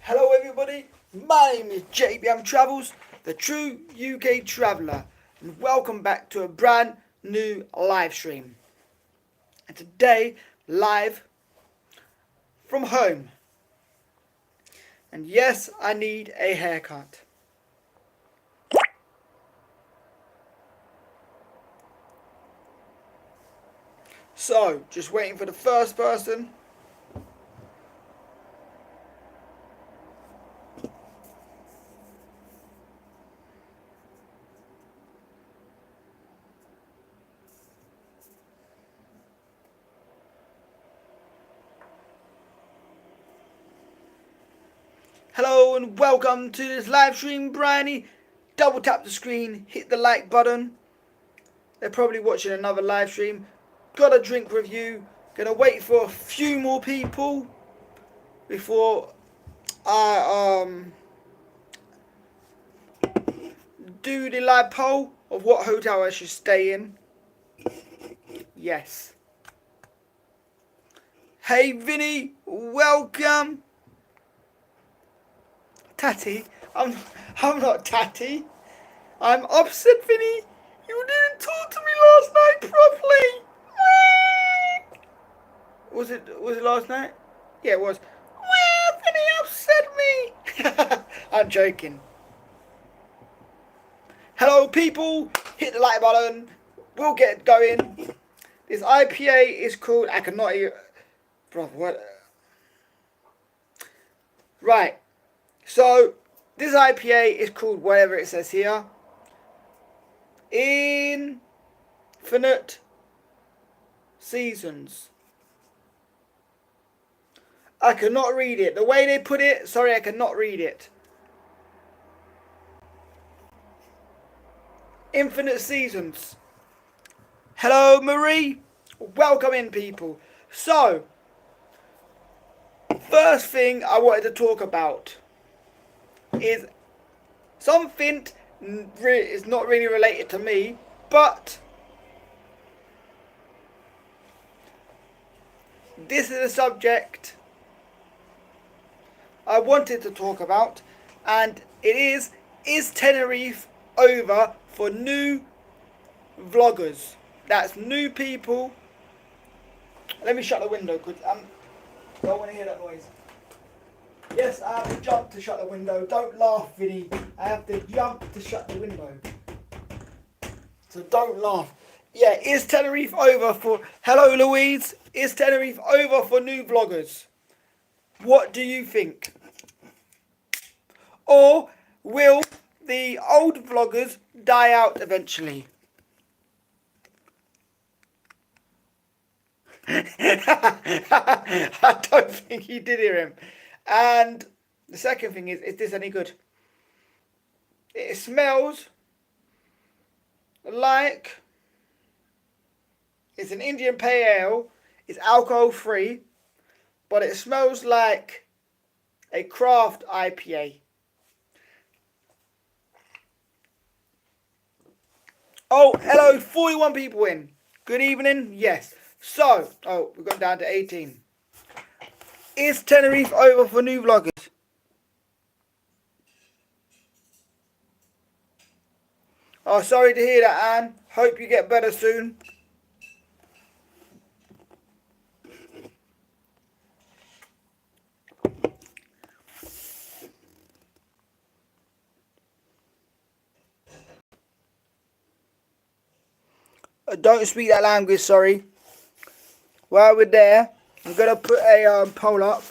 Hello everybody, my name is JBM Travels, the true UK traveller, and welcome back to a brand new live stream. And today, live from home. And yes, I need a haircut. So, just waiting for the first person. Hello and welcome to this live stream, Bryony. Double tap the screen, hit the like button. They're probably watching another live stream. Got a drink review. Gonna wait for a few more people before I do the live poll of what hotel I should stay in. Yes. Hey Vinny, welcome. Tatty, I'm not Tatty. I'm upset, Vinny. You didn't talk to me last night properly. Was it last night? Yeah, it was. Vinny upset me. I'm joking. Hello people, hit the like button. We'll get going. This IPA is called Akhenaten. Bro, what? Right. So this IPA is called whatever it says here. Infinite Seasons. I cannot read it. The way they put it, sorry, I cannot read it. Infinite Seasons. Hello, Marie. Welcome in, people. So, first thing I wanted to talk about is something is not really related to me, but this is a subject I wanted to talk about, and it is Tenerife over for new vloggers? That's new people. Let me shut the window because I don't want to hear that noise. Yes, I have to jump to shut the window. Don't laugh, Vinny. I have to jump to shut the window. So don't laugh. Yeah, is Tenerife over for... Hello, Louise. Is Tenerife over for new vloggers? What do you think? Or will the old vloggers die out eventually? I don't think you did hear him. And the second thing is this any good? It smells like it's an Indian pale ale. It's alcohol free, but it smells like a craft IPA. Oh, hello, 41 people in. Good evening. Yes. So, we've gone down to 18. Is Tenerife over for new vloggers? Oh, sorry to hear that, Anne. Hope you get better soon. Don't speak that language, sorry. While we're there, I'm going to put a poll up.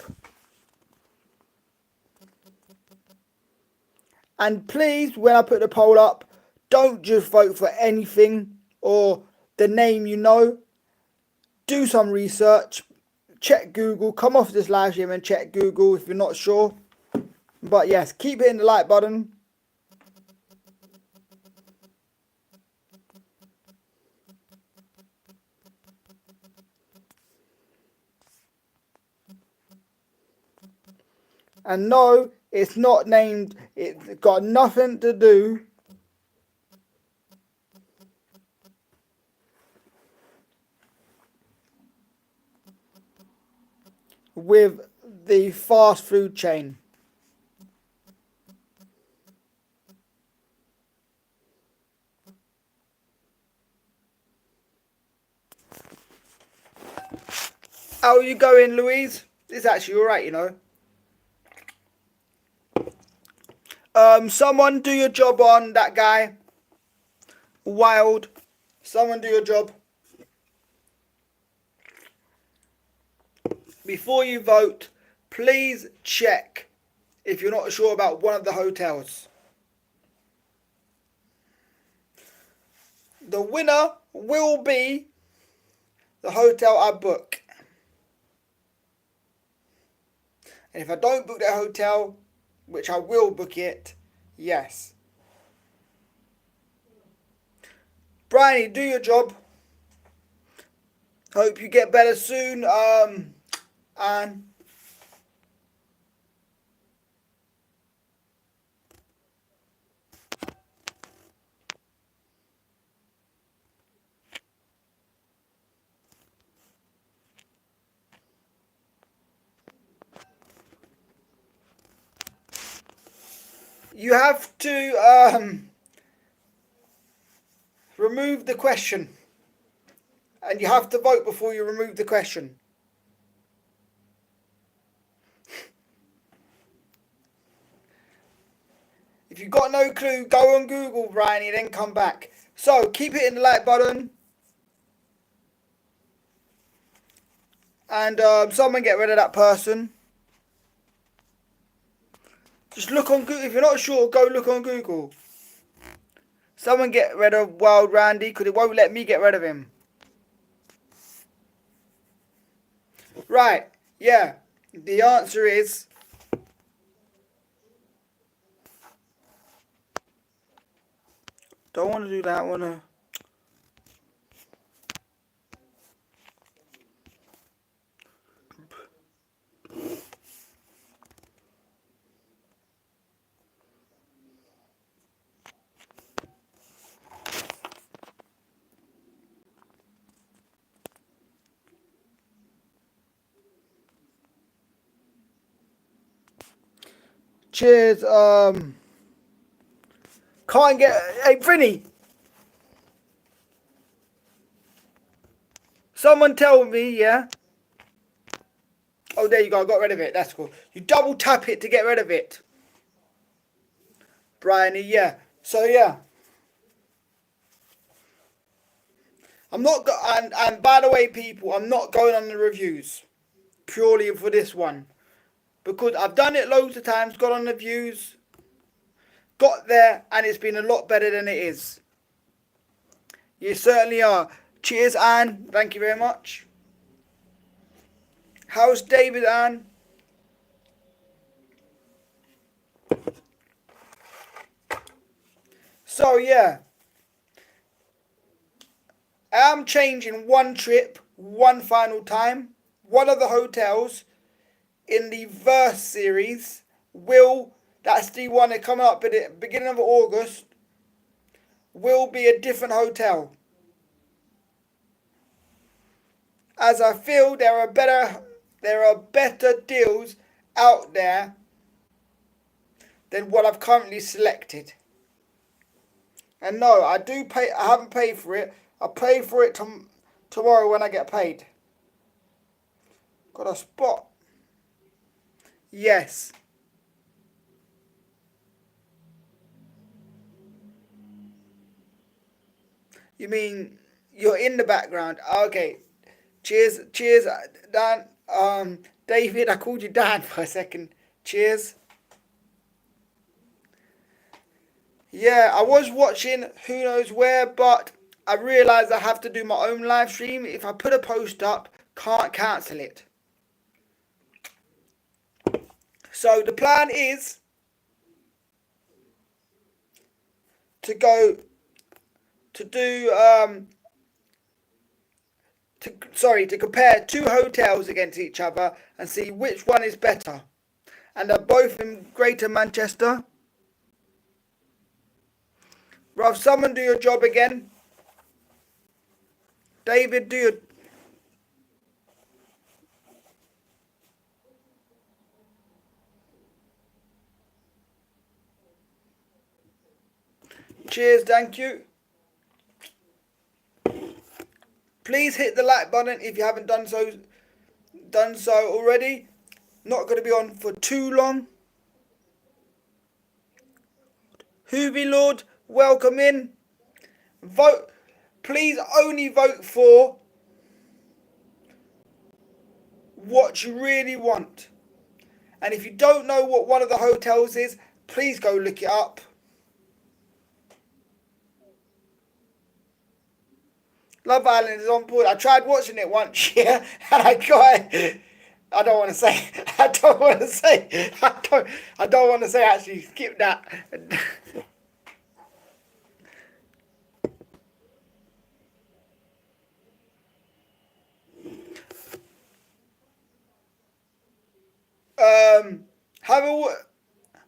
And please, when I put the poll up, don't just vote for anything or the name you know. Do some research. Check Google. Come off this live stream and check Google if you're not sure. But yes, keep hitting the like button. And no, it's not named, it's got nothing to do with the fast food chain. How are you going, Louise? It's actually alright, you know. Someone do your job on that guy. Wild. Someone do your job. Before you vote, please check if you're not sure about one of the hotels. The winner will be the hotel I book. And if I don't book that hotel, which I will book it, yes. Bryony, do your job. Hope you get better soon. And you have to remove the question. And you have to vote before you remove the question. If you've got no clue, go on Google, Bryony, then come back. So, keep hitting the like button. And someone get rid of that person. Just look on Google. If you're not sure, go look on Google. Someone get rid of Wild Randy, because it won't let me get rid of him. Right, yeah. The answer is... Don't want to do that, I want to... Cheers, can't get... Hey, Vinny! Someone tell me, yeah? Oh, there you go, I got rid of it, that's cool. You double tap it to get rid of it. Bryony, yeah. So, yeah. I'm not... And by the way, people, I'm not going on the reviews. Purely for this one. Because I've done it loads of times, got on the views, got there, and it's been a lot better than it is. You certainly are. Cheers, Anne. Thank you very much. How's David, Anne? So, yeah. I am changing one trip, one final time. One of the hotels in the Verse series will, that's the one that coming up at the beginning of August, will be a different hotel. As I feel there are better deals out there than what I've currently selected. And no, I haven't paid for it. I'll pay for it tomorrow when I get paid. Got a spot. Yes. You mean you're in the background? Okay. Cheers, Dan. David, I called you Dan for a second. Cheers. Yeah, I was watching Who Knows Where, but I realised I have to do my own live stream. If I put a post up, can't cancel it. So the plan is to go to do to compare two hotels against each other and see which one is better. And they're both in Greater Manchester. Rob, someone do your job again. David, do your... Cheers, thank you. Please hit the like button if you haven't done so. done so already. Not going to be on for too long. Hoovy Lord, welcome in. Vote. Please only vote for what you really want. And if you don't know what one of the hotels is, please go look it up. Love Island is on board. I tried watching it once, yeah, and I got it. I don't want to say. I don't want to say. I don't want to say. Actually, skip that. Have a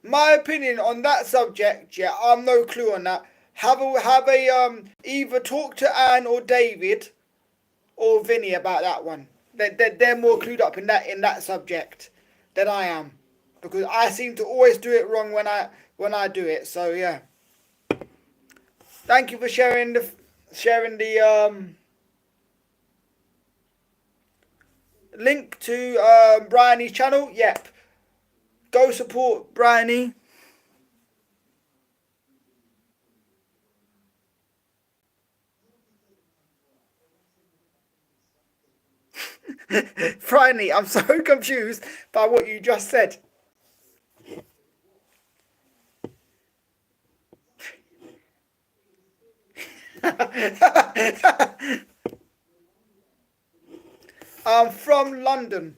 my opinion on that subject. Yeah, I'm no clue on that. Have a either talk to Anne or David or Vinny about that one. They're more clued up in that subject than I am, because I seem to always do it wrong when I do it. So yeah, thank you for sharing the link to Bryony's channel. Yep, go support Bryony. Finally, I'm so confused by what you just said. I'm from London,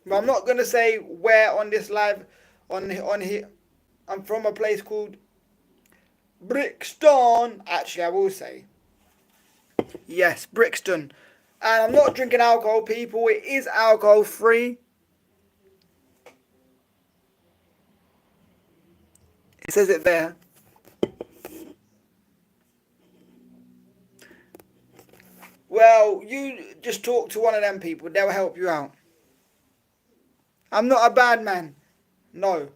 but I'm not gonna say where on this live on here. I'm from a place called Brixton. Actually, I will say yes, Brixton. And I'm not drinking alcohol, people. It is alcohol free. It says it there. Well, you just talk to one of them people. They'll help you out. I'm not a bad man. No.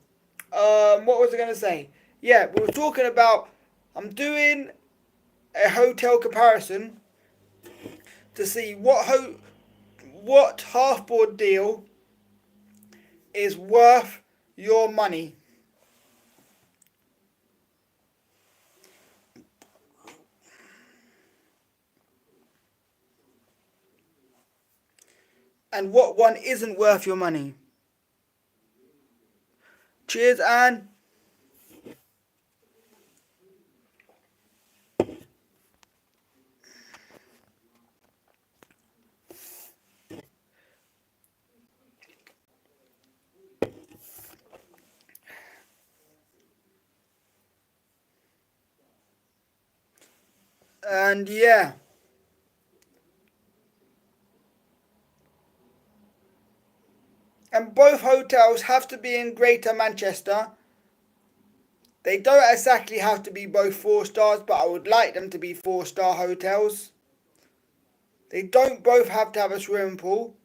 What was I going to say? Yeah, we were talking about. I'm doing a hotel comparison to see what half board deal is worth your money. And what one isn't worth your money. Cheers, Anne. And yeah. And both hotels have to be in Greater Manchester. They don't exactly have to be both 4 stars, but I would like them to be 4-star hotels. They don't both have to have a swimming pool,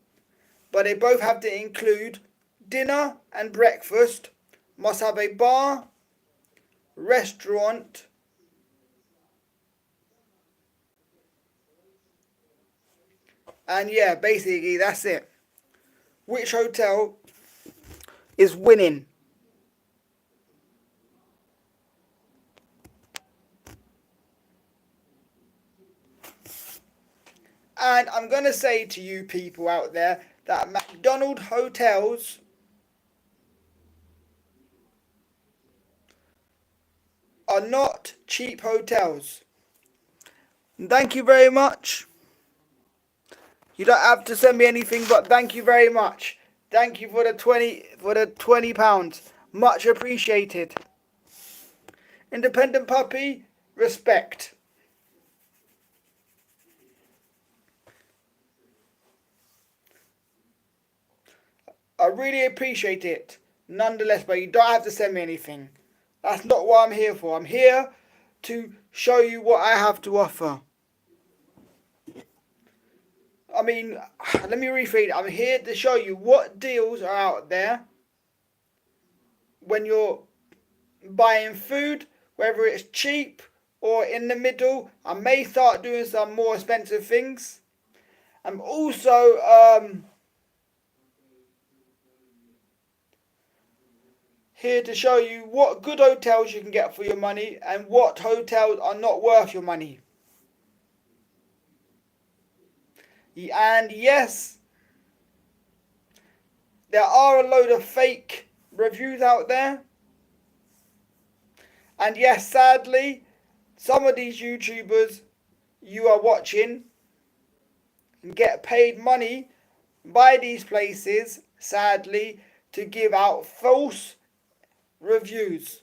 but they both have to include dinner and breakfast, must have a bar, restaurant, and yeah, basically that's it. Which hotel is winning? And I'm going to say to you people out there that McDonald hotels are not cheap hotels. Thank you very much. You don't have to send me anything, but thank you very much. Thank you for the £20. Much appreciated. Independent puppy, respect. I really appreciate it. Nonetheless, but you don't have to send me anything. That's not what I'm here for. I'm here to show you what I have to offer. I mean, let me rephrase it. I'm here to show you what deals are out there when you're buying food, whether it's cheap or in the middle. I may start doing some more expensive things. I'm also here to show you what good hotels you can get for your money and what hotels are not worth your money. And yes, there are a load of fake reviews out there. And yes, sadly, some of these YouTubers you are watching and get paid money by these places, sadly, to give out false reviews.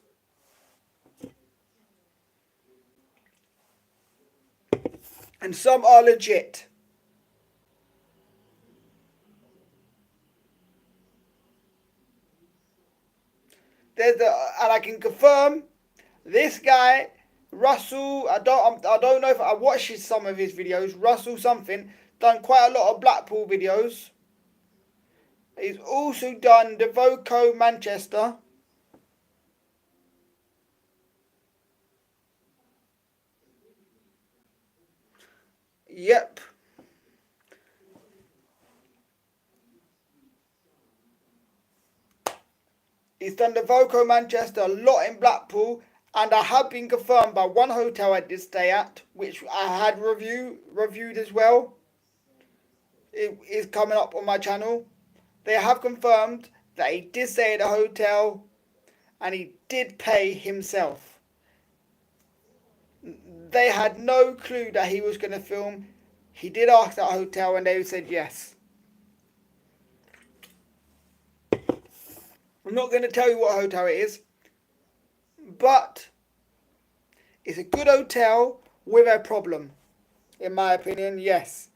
And some are legit. And I can confirm this guy, Russell, I don't know if I watched some of his videos, Russell something, done quite a lot of Blackpool videos. He's also done the Voco Manchester. Yep. He's done the Voco Manchester, a lot in Blackpool, and I have been confirmed by one hotel I did stay at, which I had reviewed as well. It is coming up on my channel. They have confirmed that he did stay at a hotel and he did pay himself. They had no clue that he was going to film. He did ask that hotel and they said yes. I'm not going to tell you what hotel it is, but it's a good hotel with a problem, in my opinion, yes.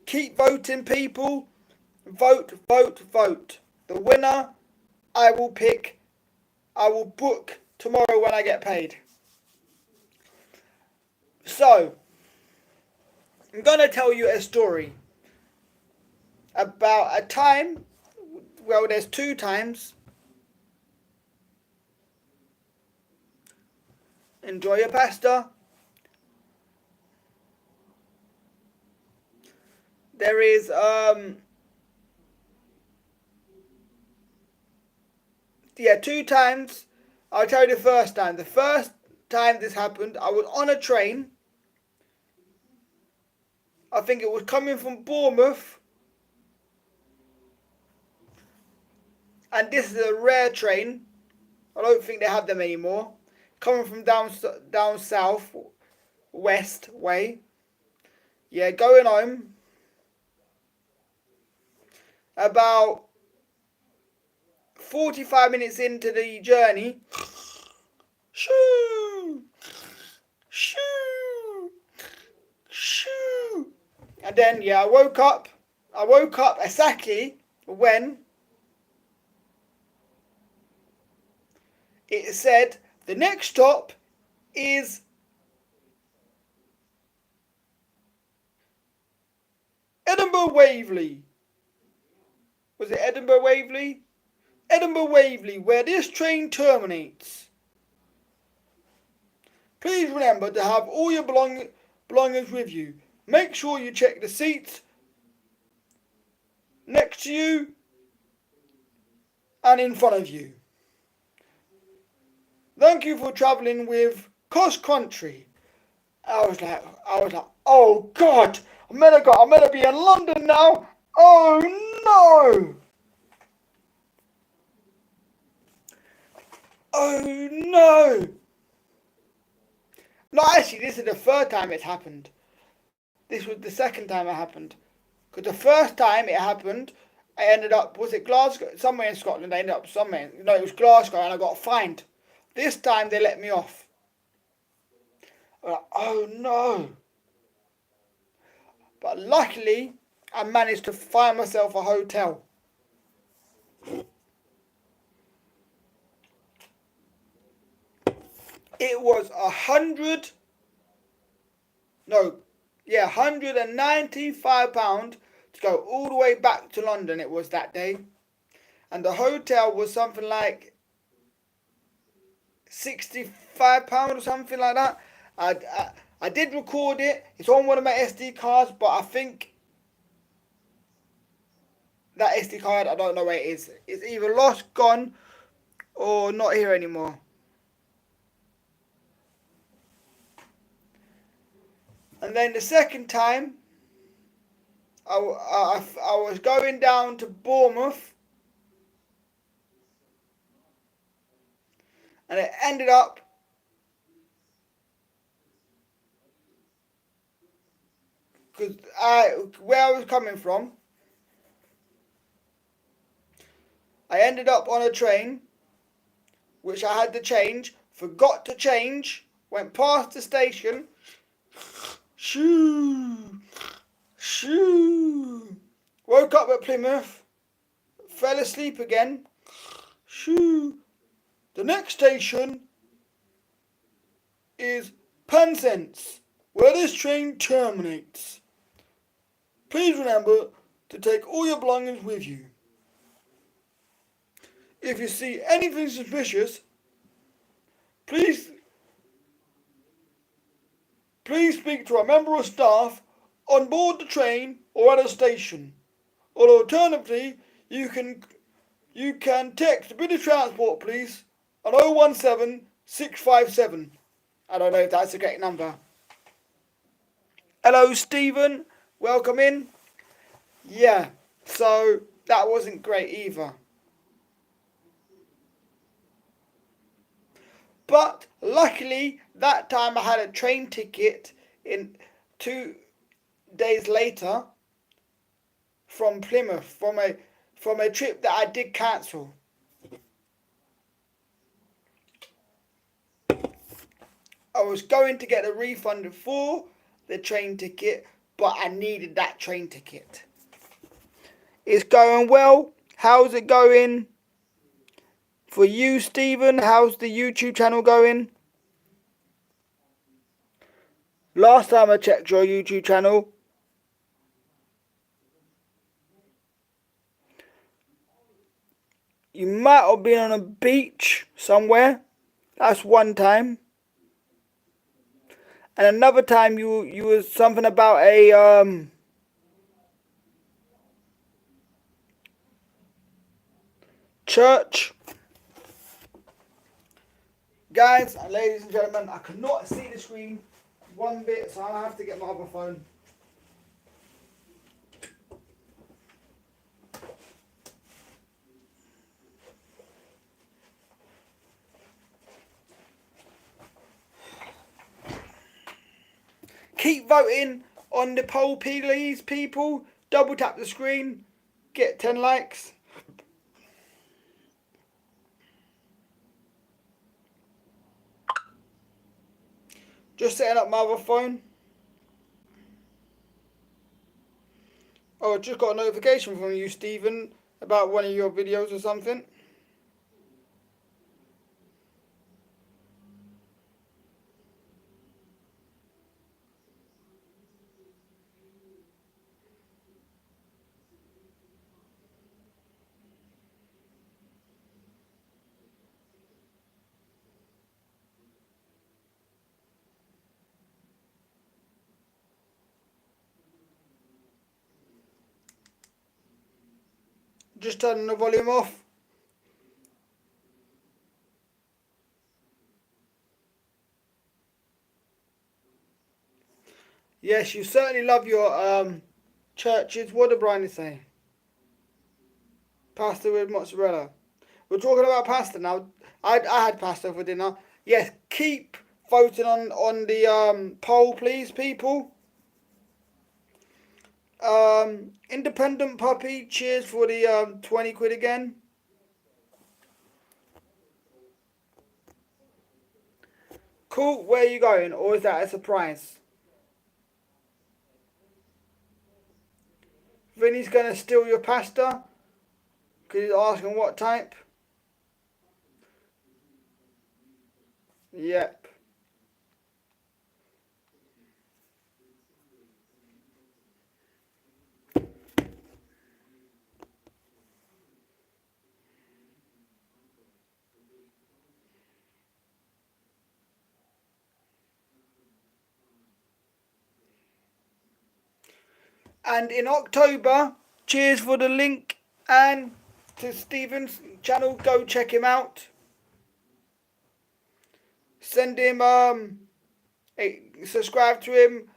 Keep voting, people. Vote, vote, vote. The winner, I will book tomorrow when I get paid. So, I'm going to tell you a story about a time, well, there's two times. Enjoy your pasta. There is, two times. I'll tell you the first time. The first time this happened, I was on a train. I think it was coming from Bournemouth. And this is a rare train. I don't think they have them anymore. Coming from down south, west way. Yeah, going home. About 45 minutes into the journey. Shoo! Shoo! Shoo! And then, I woke up. I woke up exactly when it said the next stop is Edinburgh Waverley. Was it Edinburgh Waverley? Edinburgh Waverley, where this train terminates. Please remember to have all your belongings with you. Make sure you check the seats next to you and in front of you. Thank you for travelling with Cross Country. I was like, oh God, I'm gonna be in London now. Oh no! Oh no! No, actually, this is the third time it's happened. This was the second time it happened. Because the first time it happened, I ended up, was it Glasgow? Somewhere in Scotland, I ended up somewhere. No, it was Glasgow and I got fined. This time they let me off. I'm like, oh no. But luckily, I managed to find myself a hotel. It was £195 to go all the way back to London. It was that day. And the hotel was something like £65 or something like that. I did record it. It's on one of my SD cards, but I think that SD card, I don't know where it is. It's either lost, gone, or not here anymore. And then the second time, I was going down to Bournemouth, and it ended up because where I was coming from, I ended up on a train, which I had to change, forgot to change, went past the station, shoo, shoo, woke up at Plymouth, fell asleep again, shoo. The next station is Penzance, where this train terminates. Please remember to take all your belongings with you. If you see anything suspicious, please speak to a member of staff on board the train or at a station. Or alternatively, you can text British Transport Police on 017 657. I don't know if that's the correct number. Hello, Stephen. Welcome in. Yeah, so that wasn't great either. But luckily, that time I had a train ticket in 2 days later from Plymouth, from a trip that I did cancel. I was going to get a refund for the train ticket, but I needed that train ticket. It's going well. How's it going for you, Stephen? How's the YouTube channel going? Last time I checked your YouTube channel, you might have been on a beach somewhere. That's one time. And another time you was something about a church. Guys and ladies and gentlemen, I cannot see the screen one bit, so I'll have to get my other phone. Keep voting on the poll, please, people. Double tap the screen. Get 10 likes. Just setting up my other phone. Oh, I just got a notification from you, Stephen, about one of your videos or something. Just turning the volume off. Yes, you certainly love your churches. What did Brian say? Pasta with mozzarella. We're talking about pasta now. I had pasta for dinner. Yes, keep voting on the poll, please, people. Independent Puppy, cheers for the 20 quid again. Cool, where are you going? Or is that a surprise? Vinny's gonna steal your pasta because he's asking what type. Yep. And in October, cheers for the link and to Stephen's channel. Go check him out. Send him subscribe to him.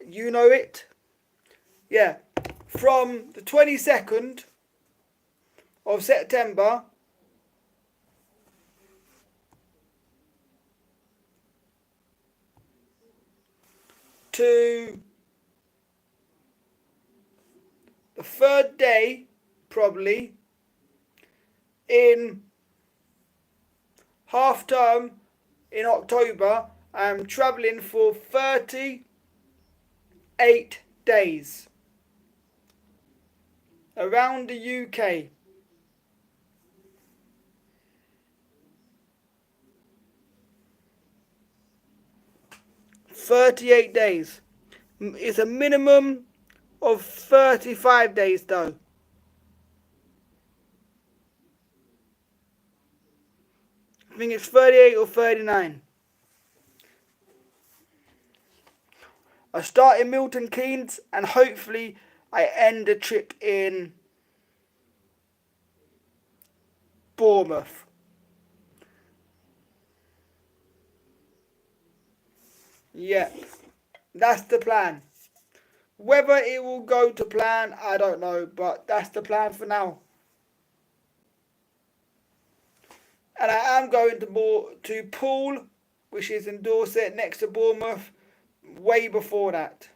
You know it. Yeah. From the 22nd of September to the third day, probably, in half term in October, I'm travelling for 38 days around the UK. $38. It's a minimum of 35 days though. I think it's 38 or 39. I start in Milton Keynes and hopefully I end the trip in Bournemouth. Yep, that's the plan. Whether it will go to plan, I don't know, but that's the plan for now. And I am going to Poole, which is in Dorset, next to Bournemouth, way before that.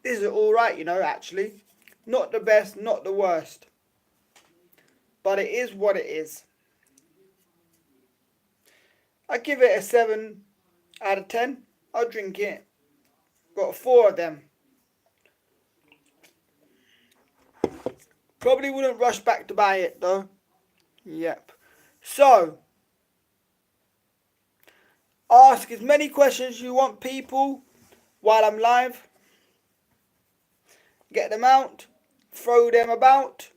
This is alright, actually. Not the best, not the worst. But it is what it is. I give it a 7 out of 10. I'll drink it. Got 4 of them. Probably wouldn't rush back to buy it though. Yep. So, ask as many questions you want, people, while I'm live. Get them out. Throw them about.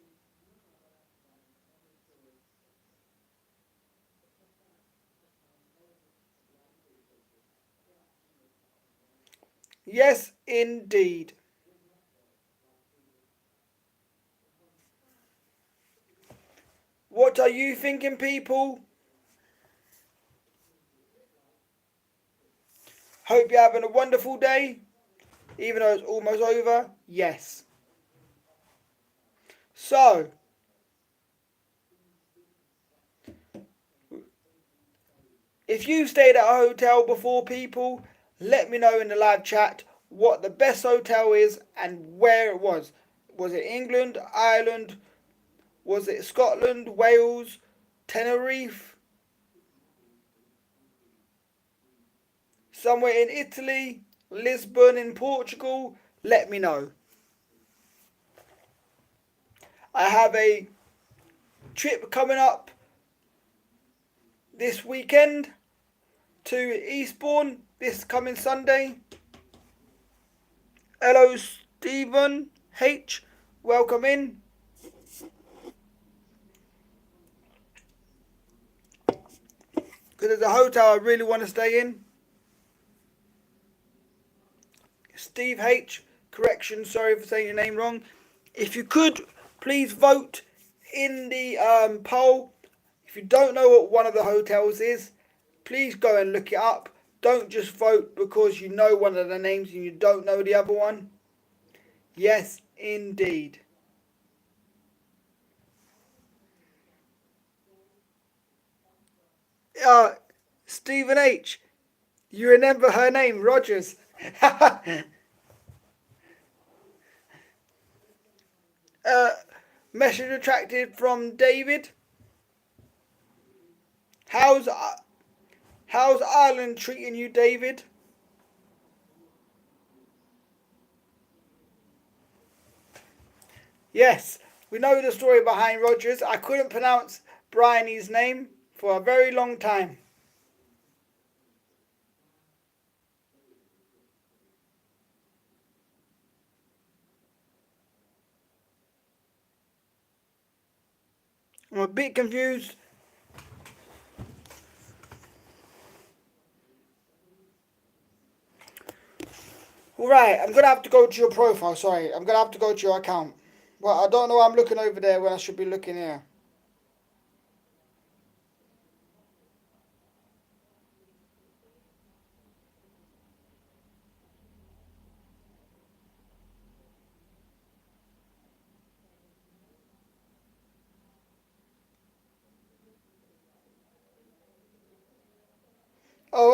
Yes, indeed. What are you thinking, people? Hope you're having a wonderful day, even though it's almost over. Yes. So, if you stayed at a hotel before, people, let me know in the live chat what the best hotel is and where it was. Was it England, Ireland? Was it Scotland, Wales, Tenerife? Somewhere in Italy, Lisbon in Portugal? Let me know. I have a trip coming up this weekend to Eastbourne this coming Sunday. Hello Stephen H, welcome in. Because there's a hotel I really want to stay in. Steve H, correction, sorry for saying your name wrong. If you could, please vote in the poll. If you don't know what one of the hotels is, please go and look it up. Don't just vote because you know one of the names and you don't know the other one. Yes, indeed. Stephen H, you remember her name, Rogers. Message attracted from David. How's Ireland treating you, David? Yes, we know the story behind Rogers. I couldn't pronounce Bryony's name for a very long time. I'm a bit confused. Alright, I'm going to have to go to your profile, sorry. I'm going to have to go to your account. Well, I don't know why I'm looking over there when I should be looking here.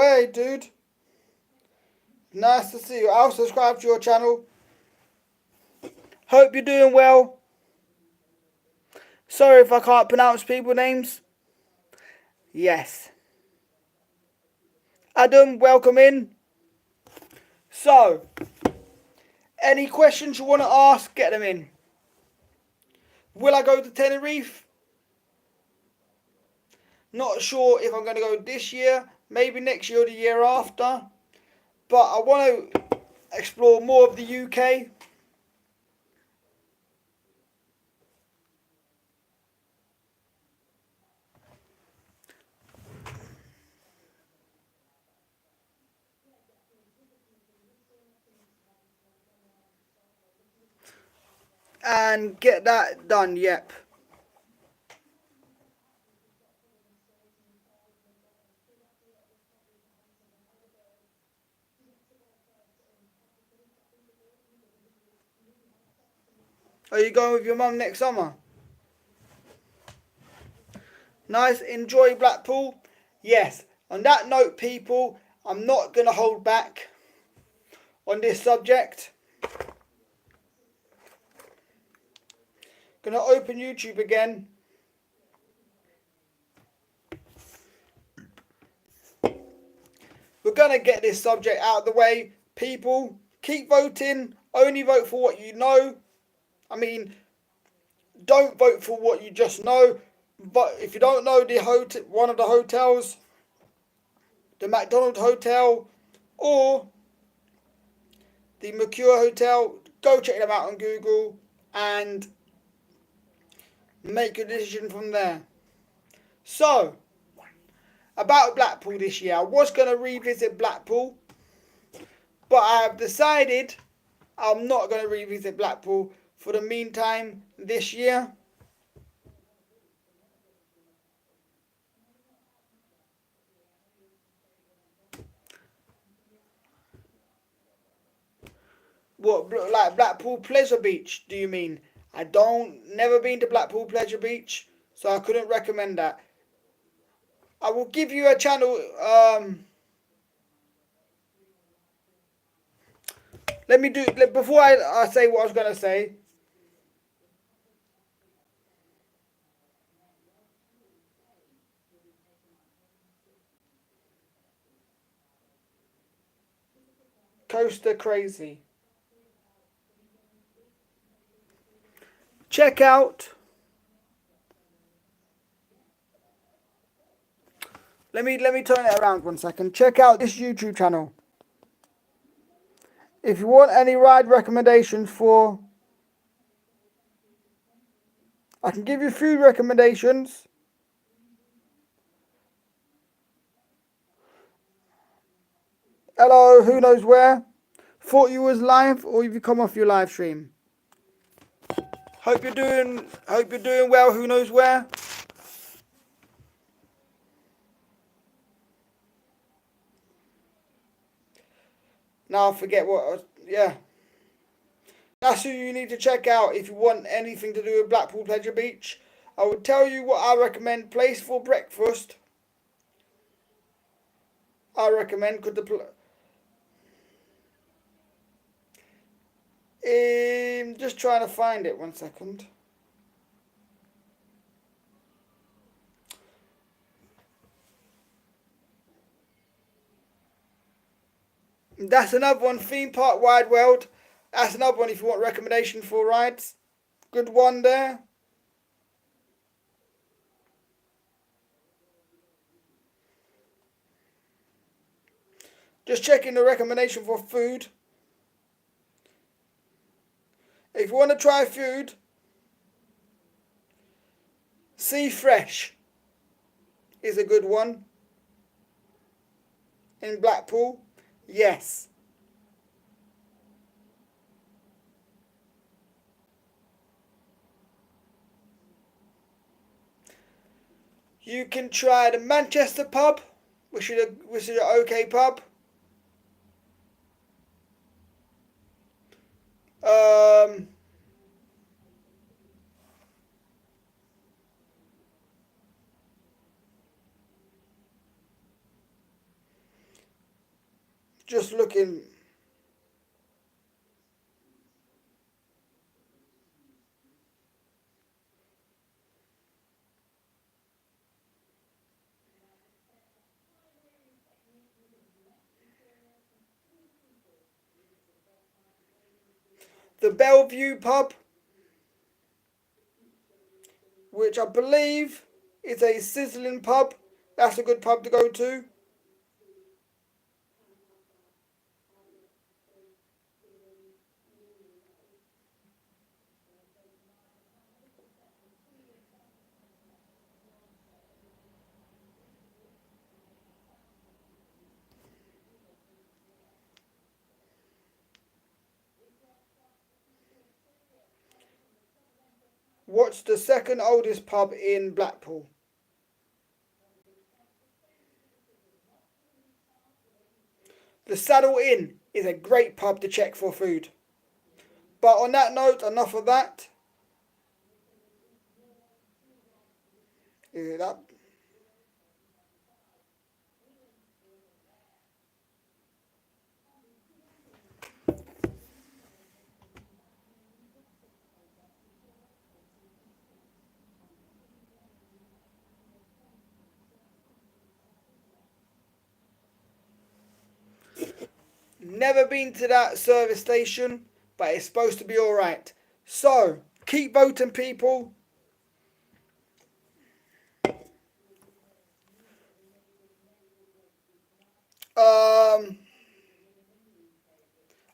away, dude. Nice to see you. I'll subscribe to your channel. Hope you're doing well. Sorry if I can't pronounce people names. Yes. Adam, welcome in. So, any questions you want to ask, get them in. Will I go to Tenerife? Not sure if I'm going to go this year, maybe next year or the year after. But I want to explore more of the UK. And get that done, yep. Are you going with your mum next summer? Nice, enjoy Blackpool. Yes, on that note, people, I'm not going to hold back on this subject. Going to open YouTube again. We're going to get this subject out of the way. People, keep voting. Only vote for what you know. I mean, don't vote for what you just know. But if you don't know one of the hotels, the McDonald Hotel or the Mercure Hotel, go check them out on Google and make a decision from there. So, about Blackpool this year, I was going to revisit Blackpool, but I have decided I'm not going to revisit Blackpool for the meantime this year. What, like Blackpool Pleasure Beach, do you mean? Never been to Blackpool Pleasure Beach, so I couldn't recommend that. I will give you a channel, before I say what I was going to say. Coaster Crazy. Check out. Let me turn it around 1 second. Check out this YouTube channel. If you want any ride recommendations for, I can give you food recommendations. Hello, who knows where? Thought you was live, or have you come off your live stream? Hope you're doing well, who knows where? Now I forget yeah. That's who you need to check out if you want anything to do with Blackpool Pleasure Beach. I would tell you what I recommend. Place for breakfast. I recommend, just trying to find it 1 second. That's another one. Theme Park Wide World. That's another one if you want recommendations for rides. Good one there. Just checking the recommendation for food. If you want to try food, Sea Fresh is a good one. In Blackpool, yes. You can try the Manchester pub, which is an okay pub. just looking. The Bellevue pub, which I believe is a sizzling pub. That's a good pub to go to. What's the second oldest pub in Blackpool? The Saddle Inn is a great pub to check for food. But on that note, enough of that. Is it up? Never been to that service station, but it's supposed to be alright. So, keep voting, people.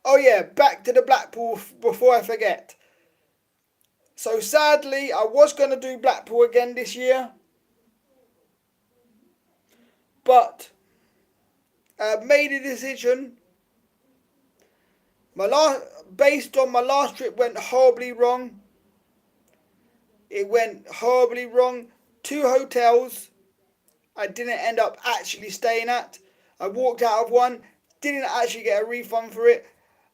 Oh yeah, back to the Blackpool before I forget. So sadly, I was going to do Blackpool again this year, but I made a decision. Based on my last trip, went horribly wrong. It went horribly wrong. 2 hotels I didn't end up actually staying at. I walked out of one, didn't actually get a refund for it.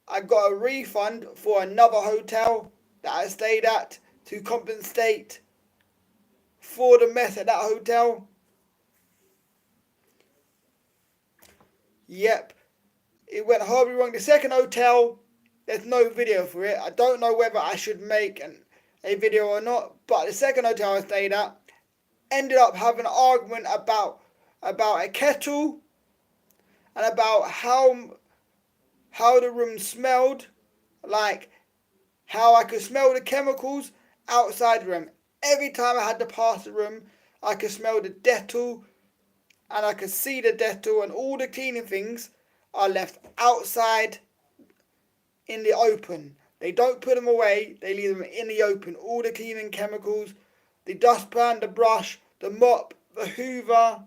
I got a refund for another hotel that I stayed at to compensate for the mess at that hotel. Yep, it went horribly wrong. The second hotel, there's no video for it. I don't know whether I should make a video or not, but the second hotel I stayed at ended up having an argument about a kettle and about how the room smelled, like how I could smell the chemicals outside the room. Every time I had to pass the room, I could smell the Dettol and I could see the Dettol, and all the cleaning things are left outside in the open. They don't put them away, they leave them in the open. All the cleaning chemicals, the dustpan, the brush, the mop, the hoover,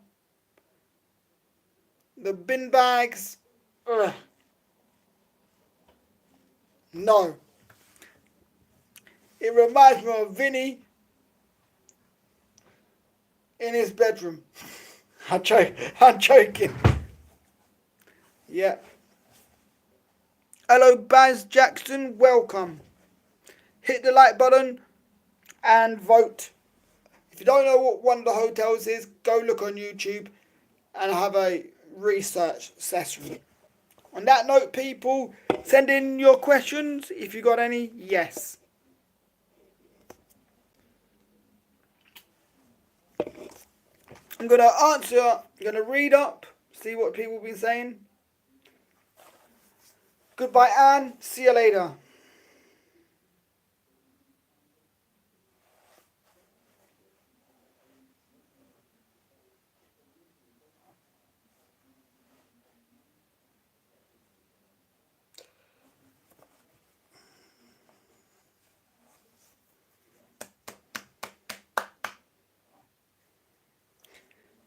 the bin bags. Ugh. No. It reminds me of Vinny in his bedroom. I'm joking. Yeah. Hello, Baz Jackson. Welcome. Hit the like button and vote. If you don't know what one of the hotels is, go look on YouTube and have a research session. On that note, people, send in your questions if you got any. Yes. I'm going to answer, I'm going to read up, see what people have been saying. Goodbye, Anne. See you later.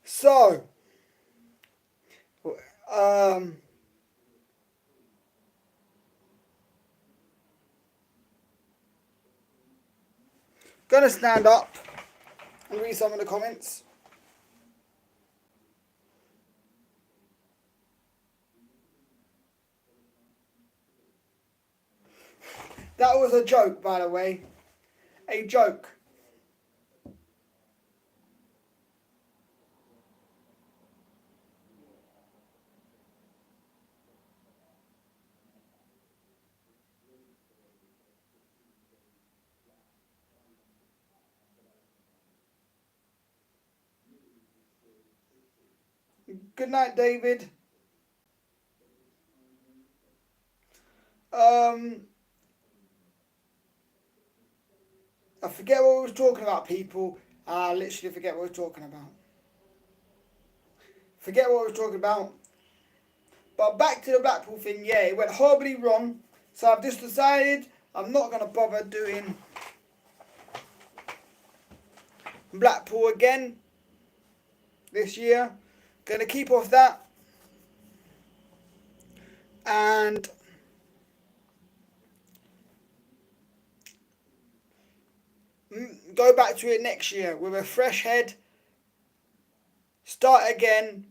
So, gonna stand up and read some of the comments. That was a joke, by the way. A joke. Good night, David. I forget what we was talking about, people. I literally forget what we were talking about. Forget what we were talking about. But back to the Blackpool thing, yeah, it went horribly wrong. So I've just decided I'm not going to bother doing Blackpool again this year. Going to keep off that. And go back to it next year with a fresh head. Start again.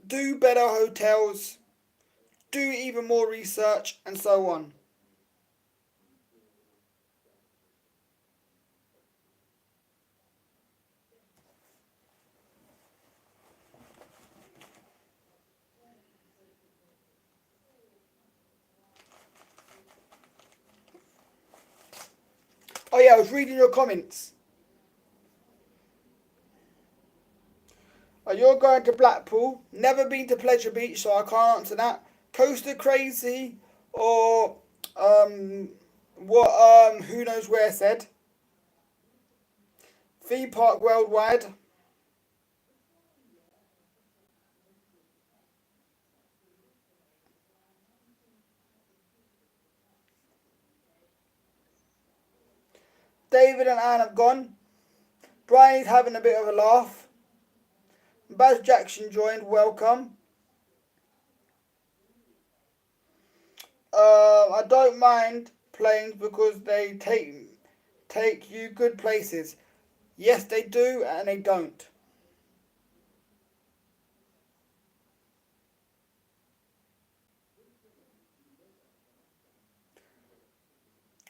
Do better hotels. Do even more research and so on. Oh yeah, I was reading your comments. You're going to Blackpool. Never been to Pleasure Beach, so I can't answer that. Coaster Crazy or what who knows where said. Theme Park Worldwide. David and Anne have gone. Brian's having a bit of a laugh. Baz Jackson joined. Welcome. I don't mind planes because they take you good places. Yes, they do, and they don't.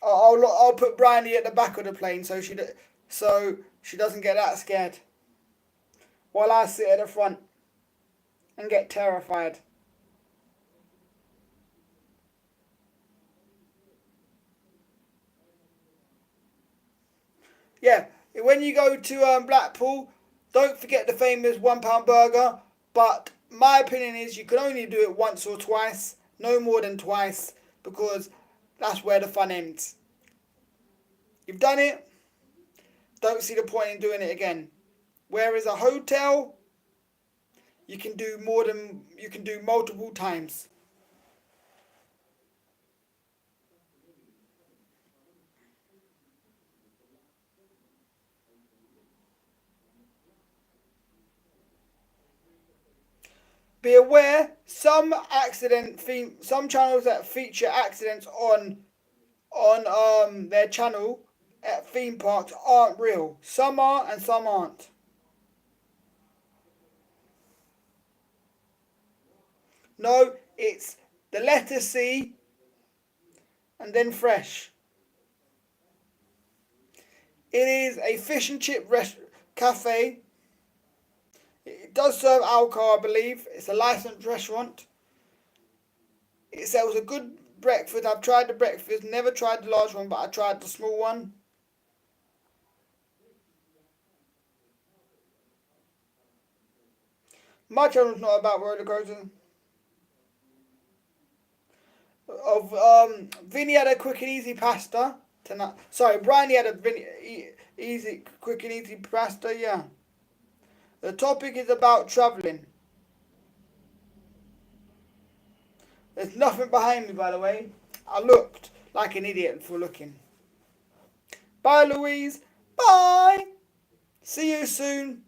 I'll put Bryony at the back of the plane so she doesn't get that scared. While I sit at the front and get terrified. Yeah, when you go to Blackpool, don't forget the famous £1 burger. But my opinion is you can only do it once or twice, no more than twice, because that's where the fun ends. You've done it, don't see the point in doing it again. Whereas a hotel, you can do multiple times. Be aware, some channels that feature accidents on their channel at theme parks aren't real. Some are and some aren't. No, it's the letter C and then fresh. It is a fish and chip cafe. It does serve alcohol, I believe. It's a licensed restaurant. It sells a good breakfast. I've tried the breakfast, never tried the large one, but I tried the small one. My channel's not about roller coasters. Vinny had a quick and easy pasta tonight. Sorry, Brian had a easy, quick and easy pasta. Yeah. The topic is about travelling. There's nothing behind me, by the way. I looked like an idiot for looking. Bye, Louise. Bye. See you soon.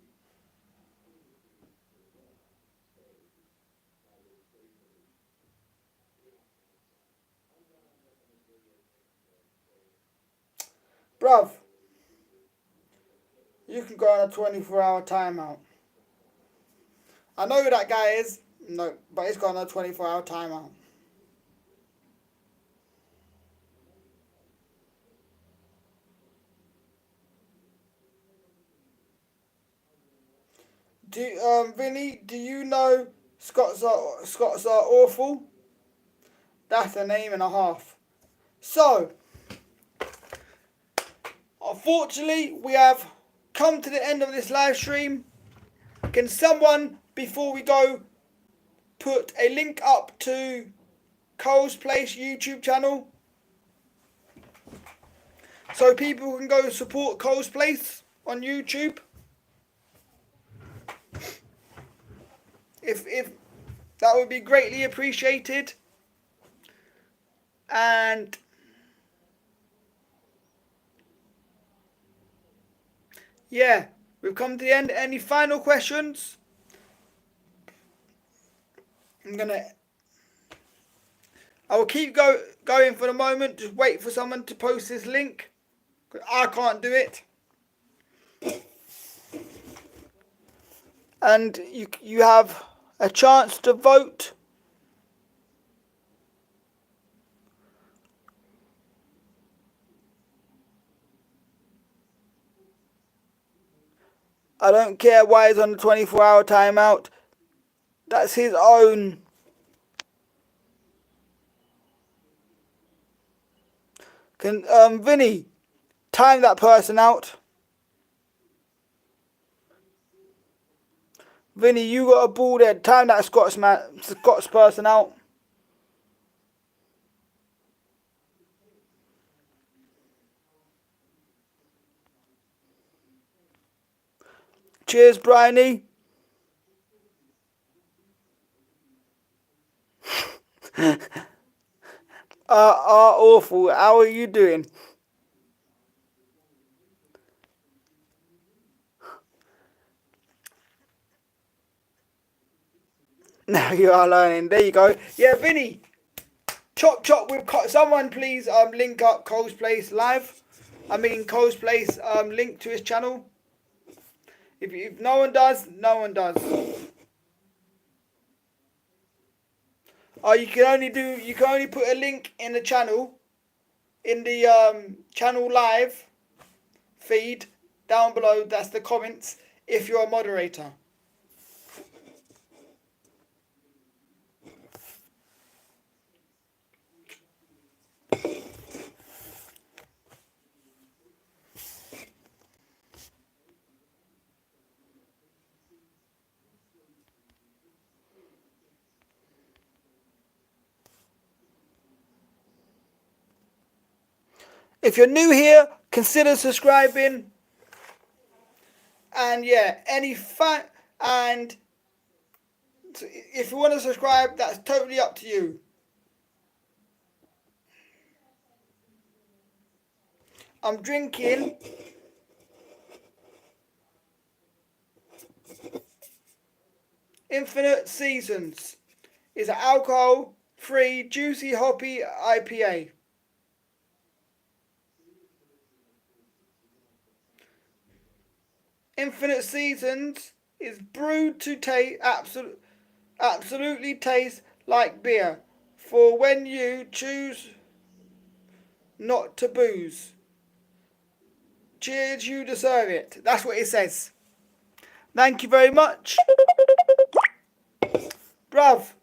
Bruv, you can go on a 24-hour timeout. I know who that guy is. No, but he's got on a 24-hour timeout. Vinny, do you know Scots are awful? That's a name and a half. So, unfortunately, we have come to the end of this live stream. Can someone, before we go, put a link up to Cole's Place YouTube channel so people can go support Cole's Place on YouTube? If that would be greatly appreciated. And yeah, we've come to the end. Any final questions? I will keep going for the moment. Just wait for someone to post this link. I can't do it. And you have a chance to vote. I don't care why he's on the 24-hour timeout. That's his own. Can Vinny time that person out? Vinny, you got a ball there. Time that Scots person out. Cheers, Bryony. Awful. How are you doing? Now you are learning. There you go. Yeah, Vinny. Chop with someone, please. Link up Cole's Place live. Cole's Place. Link to his channel. If no one does, no one does. Oh, you can only put a link in the channel, in the channel live feed down below. That's the comments. If you're a moderator. If you're new here, consider subscribing. And yeah, and if you want to subscribe, that's totally up to you. I'm drinking Infinite Seasons. It's an alcohol-free, juicy, hoppy IPA. Infinite Seasons is brewed to taste absolutely taste like beer for when you choose not to booze. Cheers, you deserve it. That's what it says. Thank you very much. Bruv.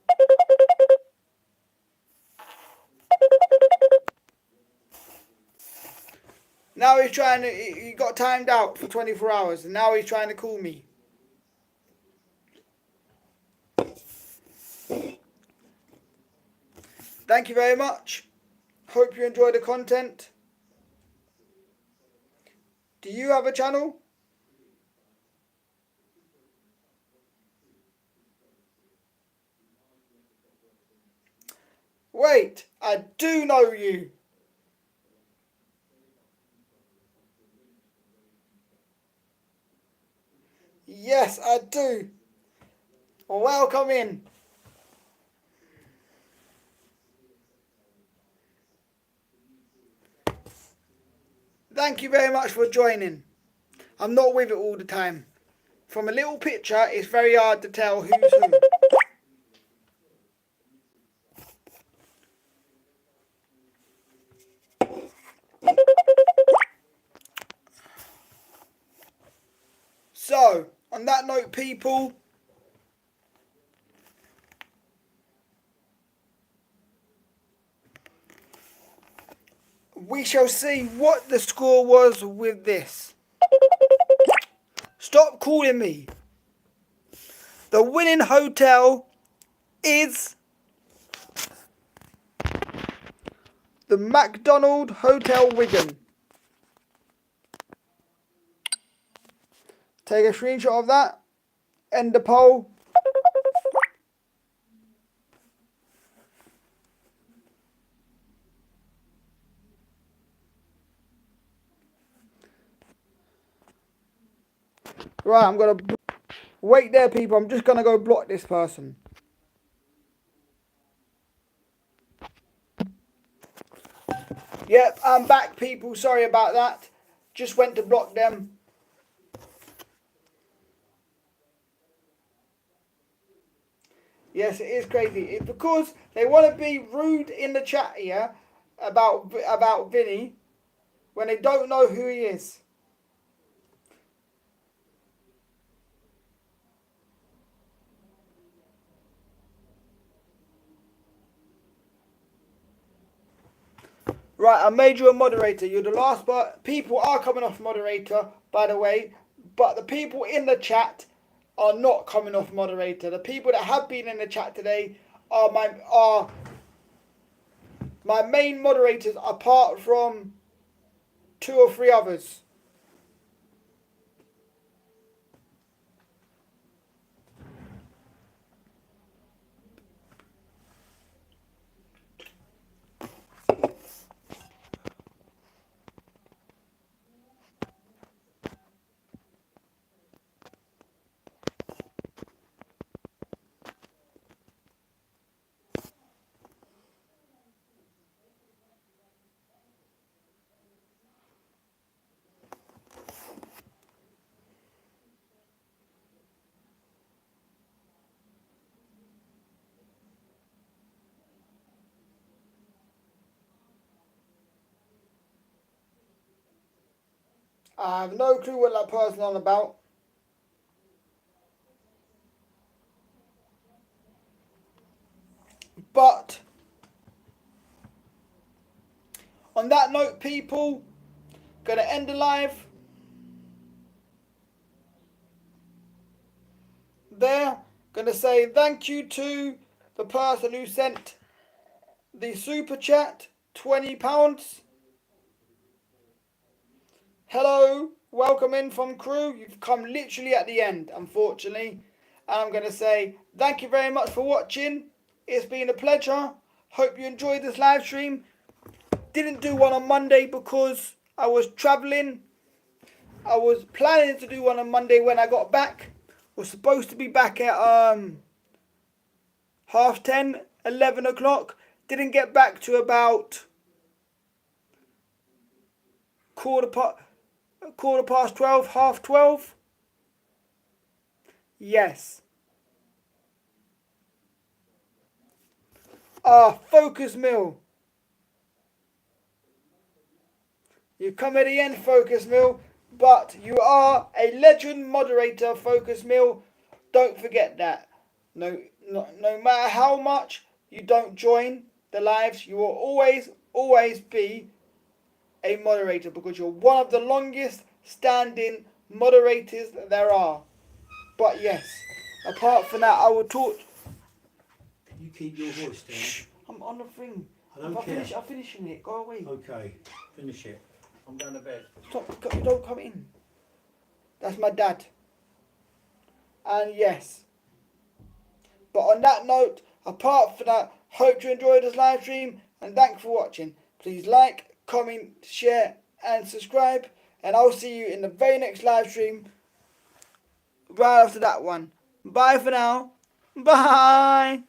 Now he's trying to, he got timed out for 24 hours and now he's trying to call me. Thank you very much. Hope you enjoy the content. Do you have a channel? Wait, I do know you. Yes, I do. Welcome in. Thank you very much for joining. I'm not with it all the time. From a little picture, it's very hard to tell who's who. So, on that note, people, we shall see what the score was with this. Stop calling me. The winning hotel is the McDonald Hotel Wigan. Take a screenshot of that. End the poll. Right, I'm going to... Wait there, people. I'm just going to go block this person. Yep, I'm back, people. Sorry about that. Just went to block them. Yes, it is crazy. It's because they want to be rude in the chat here about Vinny when they don't know who he is. Right, I made you a moderator. You're the last, but people are coming off moderator, by the way. But the people in the chat are not coming off moderator. The people that have been in the chat today are my main moderators, apart from 2 or 3 others. I have no clue what that person's on about. But on that note, people, gonna end the live there. Gonna say thank you to the person who sent the super chat, £20. Hello, welcome in from crew. You've come literally at the end, unfortunately. And I'm going to say thank you very much for watching. It's been a pleasure. Hope you enjoyed this live stream. Didn't do one on Monday because I was travelling. I was planning to do one on Monday when I got back. Was supposed to be back at 10:30, 11 o'clock. Didn't get back to about quarter past 12, half 12. Yes. Focus Mill. You come at the end, Focus Mill, but you are a legend moderator, Focus Mill. Don't forget that. No matter how much you don't join the lives, you will always be a moderator because you're one of the longest standing moderators that there are. But yes, apart from that, I will talk. Can you keep your voice down? Shh, I'm on the thing. I don't care. I'm finishing it. Go away. Okay, finish it. I'm going to bed. Stop! Don't come in. That's my dad. And yes. But on that note, apart from that, hope you enjoyed this live stream and thanks for watching. Please like, comment, share and subscribe, and I'll see you in the very next live stream right after that one. Bye for now. Bye.